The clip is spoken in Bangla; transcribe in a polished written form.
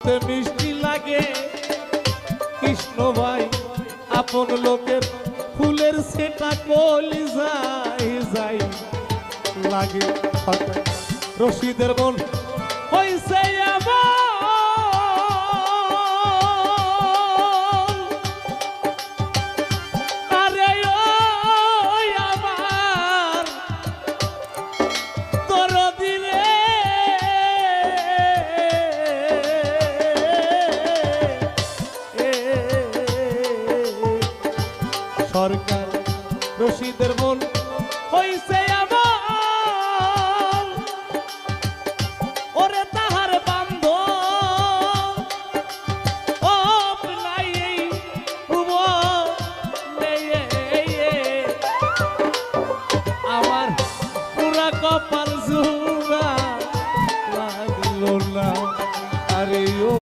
মিষ্টি লাগে কৃষ্ণ ভাই আপন লোকের ফুলের সেটা কলি যাই লাগে রশিদের মন হইছে সরকার রশিদের